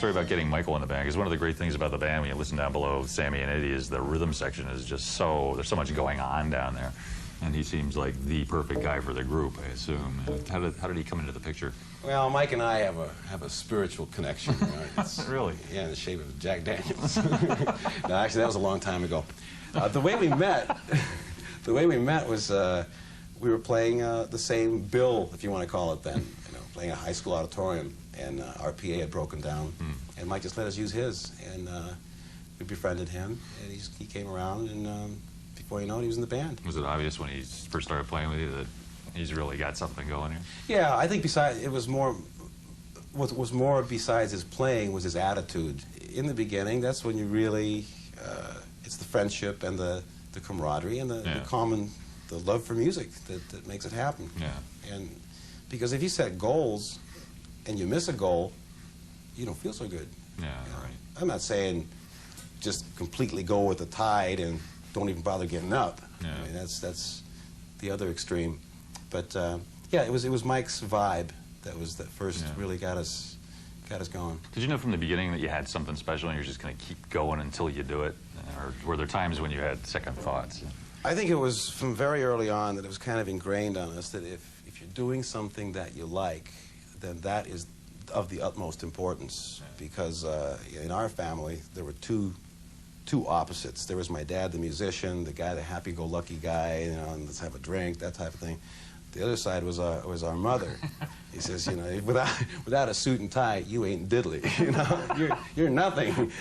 story about getting Michael in the band, because one of the great things about the band when you listen down below Sammy and Eddie is the rhythm section is just so, there's so much going on down there. And he seems like the perfect guy for the group, I assume. How did he come into the picture? Well, Mike and I have a spiritual connection. You know? It's, really? Yeah, in the shape of Jack Daniels. No, actually, that was a long time ago. The way we met was we were playing the same bill, if you want to call it then, you know, playing a high school auditorium, and our PA had broken down, and Mike just let us use his, and we befriended him, and he came around, and before you know it, he was in the band. Was it obvious when he first started playing with you that he's really got something going here? Yeah, I think besides, it was more, what was more besides his playing was his attitude. In the beginning, that's when you really, it's the friendship and the camaraderie and the common, the love for music that makes it happen. Yeah. And because if you set goals and you miss a goal, you don't feel so good. Yeah, right. I'm not saying just completely go with the tide and don't even bother getting up. Yeah. I mean, that's the other extreme. But yeah, it was Mike's vibe that first really got us going. Did you know from the beginning that you had something special and you're just going to keep going until you do it? Or were there times when you had second thoughts? I think it was from very early on that it was kind of ingrained on us that if you're doing something that you like, then that is of the utmost importance. Because in our family, there were two opposites. There was my dad, the musician, the guy, the happy-go-lucky guy, you know, and let's have a drink, that type of thing. The other side was our mother. He says, you know, without a suit and tie, you ain't diddly. You know, you're nothing.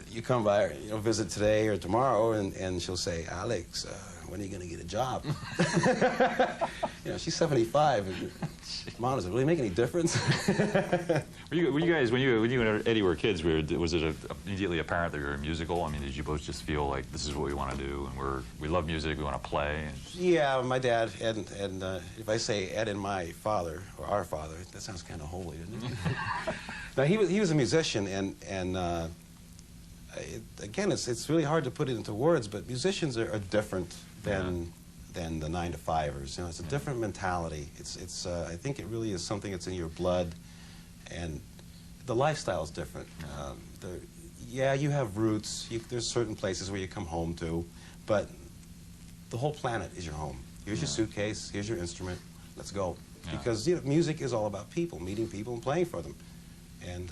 You come by, you know, visit today or tomorrow, and she'll say, Alex, when are you going to get a job? You know, she's 75. And, Mom, does it really make any difference? Were you guys, when you and Eddie were kids, was it immediately apparent that you were musical? I mean, did you both just feel like this is what we want to do, and we love music, we want to play? Yeah, my dad, Ed, and if I say Ed and my father, or our father, that sounds kind of holy, doesn't it? Now, he was a musician, and again, it's really hard to put it into words, but musicians are different than the 9-to-5ers. You know, it's a different mentality. I think it really is something that's in your blood, and the lifestyle is different. Yeah, you have roots. There's certain places where you come home to, but the whole planet is your home. Here's your suitcase. Here's your instrument. Let's go. Because you know, music is all about people, meeting people and playing for them, and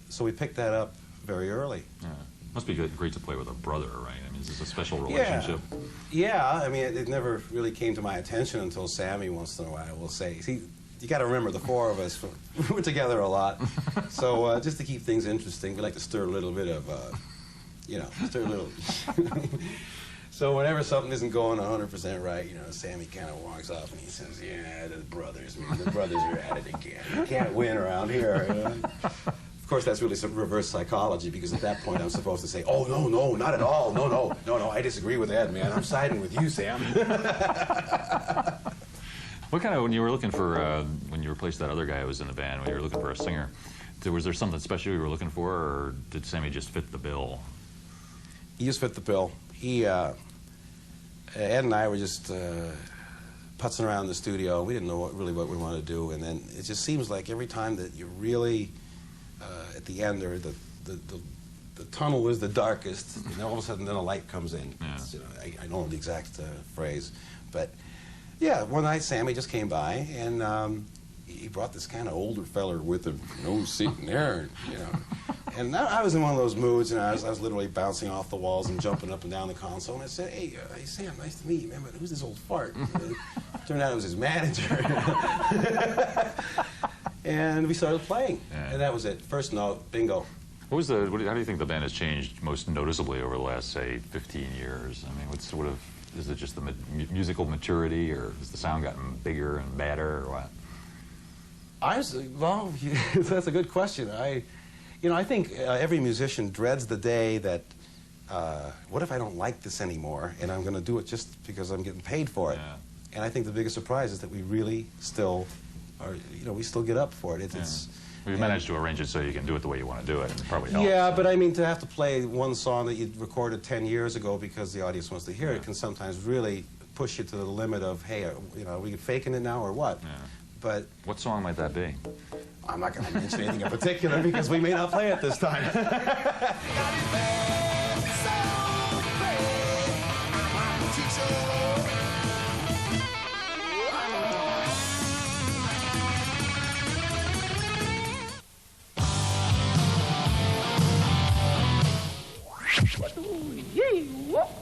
so we picked that up very early. Yeah. Must be great to play with a brother, right? I mean, is this a special relationship? Yeah, I mean, it never really came to my attention until Sammy once in a while will say, see, you got to remember the four of us, we're together a lot. So just to keep things interesting, we like to stir a little bit of, you know, stir a little. So whenever something isn't going 100% right, you know, Sammy kind of walks off and he says, yeah, the brothers are at it again. You can't win around here. You know? Of course, that's really some reverse psychology, because at that point I'm supposed to say, oh, no, not at all. No, I disagree with Ed, man. I'm siding with you, Sam. What kind of, when you were looking for, when you replaced that other guy who was in the band, when you were looking for a singer, was there something special you were looking for, or did Sammy just fit the bill? He just fit the bill. Ed and I were just putzing around in the studio. We didn't know really what we wanted to do, and then it just seems like every time that you really at the end, or the tunnel is the darkest, and all of a sudden then a light comes in. Yeah. You know, I don't know the exact phrase, but yeah, one night Sammy just came by, and he brought this kind of older feller with him, no sitting there, you know. And I was in one of those moods, and I was literally bouncing off the walls and jumping up and down the console, and I said, hey Sam, nice to meet you, man, but who's this old fart? Turned out it was his manager. And we started playing, and that was it. First note, bingo. How do you think the band has changed most noticeably over the last, say, 15 years? I mean, is it just the musical maturity, or has the sound gotten bigger and badder, or what? Well, that's a good question. You know, I think every musician dreads the day that, what if I don't like this anymore, and I'm going to do it just because I'm getting paid for it? Yeah. And I think the biggest surprise is that we really still are, you know, we still get up for it. We've managed to arrange it so you can do it the way you want to do it, and it probably helps. Yeah, but I mean, to have to play one song that you recorded 10 years ago because the audience wants to hear it can sometimes really push you to the limit of, hey, you know, are we faking it now or what? Yeah. But what song might that be? I'm not going to mention anything in particular because we may not play it this time. Ooh, yeah, whoop.